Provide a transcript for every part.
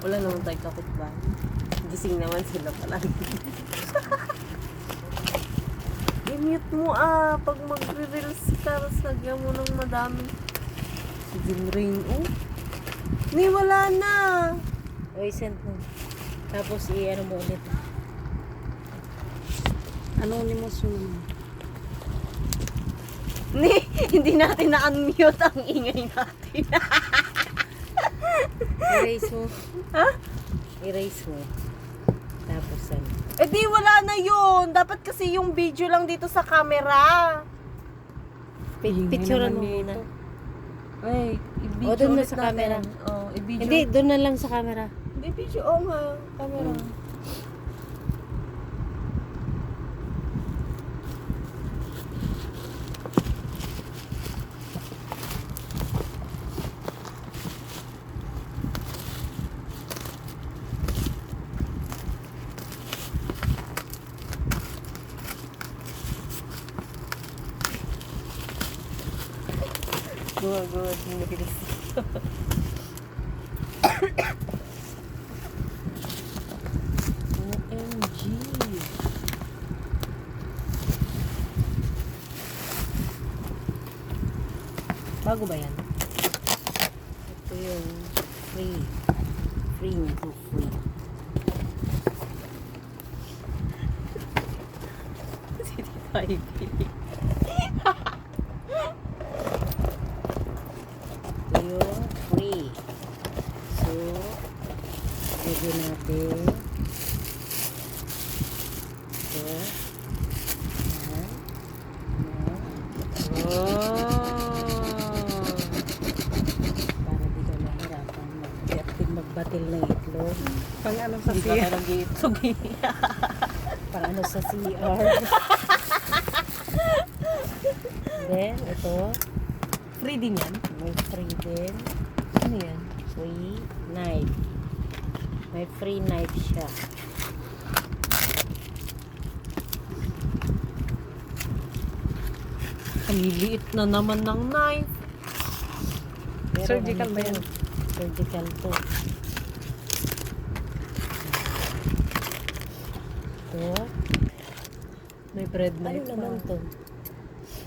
Wala naman tayo kapitbahay. Gising naman sila pala. I-mute mo pag magre-reels ka, lagyan mo ng madami. Si Jinrain, Ni, wala na. O, send mo. Tapos, i-ano mo ulit. Anonymous yun. Ni, hindi natin na-unmute ang ingay natin. Erase mo. Ha? Erase mo. Tapos, ano. Eh di, wala na yun. Dapat kasi yung video lang dito sa camera. Picturean mo muna. Ay, i-video O, doon na ulit sa natin. camera. I-video. Hindi, doon na lang sa camera. Hindi, video. Nga, camera. Good. OMG. Bago ba yan? Ito yung free. Free nito, free. Hindi tayo pili. Ito yung free. So, lagyan natin. Ito. Yan. Para di ka mahirapan magbatil ng itlog. Pang ano sa Hindi ba siya. ka nag-iitog? Para ano sa CR. Then, ito. Free din yan. May free din. Ano yan? Free knife. May free knife siya. Ang liliit na naman ng knife. Pero Surgical ano ba to? yan? Surgical to. Ito. May bread Ano knife naman pa. to?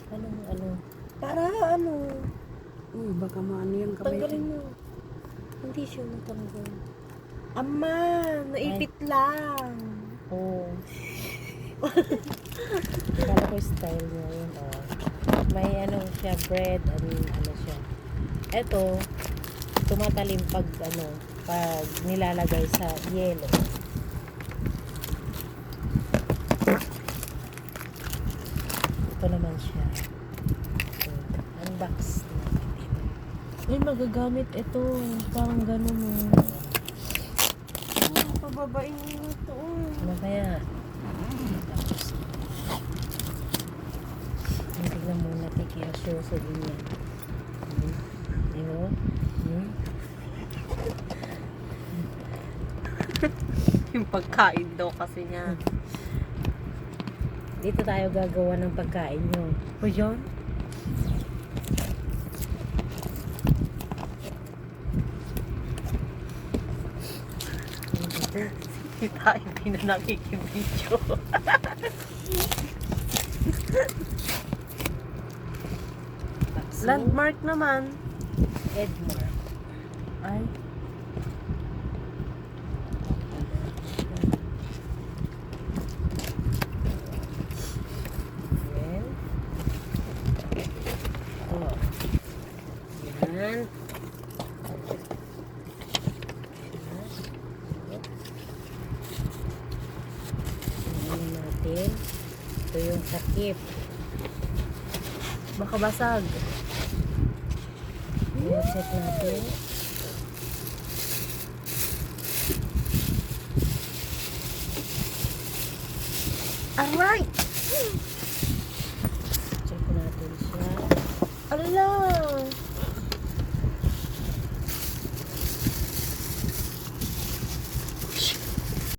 Ano? Para ano? Uy, baka maano yan kamay. Tanggalin mo. Hindi siya natanggal. Ama, naipit lang. Oo. Kala ko style niya yun. Oh. May ano siya, bread, ano siya. Ito, tumatalim pag nilalagay sa yelo. Ito naman siya. So, unbox natin. Ay, magagamit ito. Parang ganun pababain mo ito. Ano kaya? Tignan muna, tikiyasyoso din yan. Ano? Yung pagkain daw kasi niya. Dito tayo gagawa ng pagkain nyo. O yun? Hindi tayo, hindi na nakikibidyo. Landmark naman. Edmore. Ay. Then, oh. Yan. Yan natin. Ito yung sakip. Baka basag. I-check natin. Alright! Check natin siya. Ala!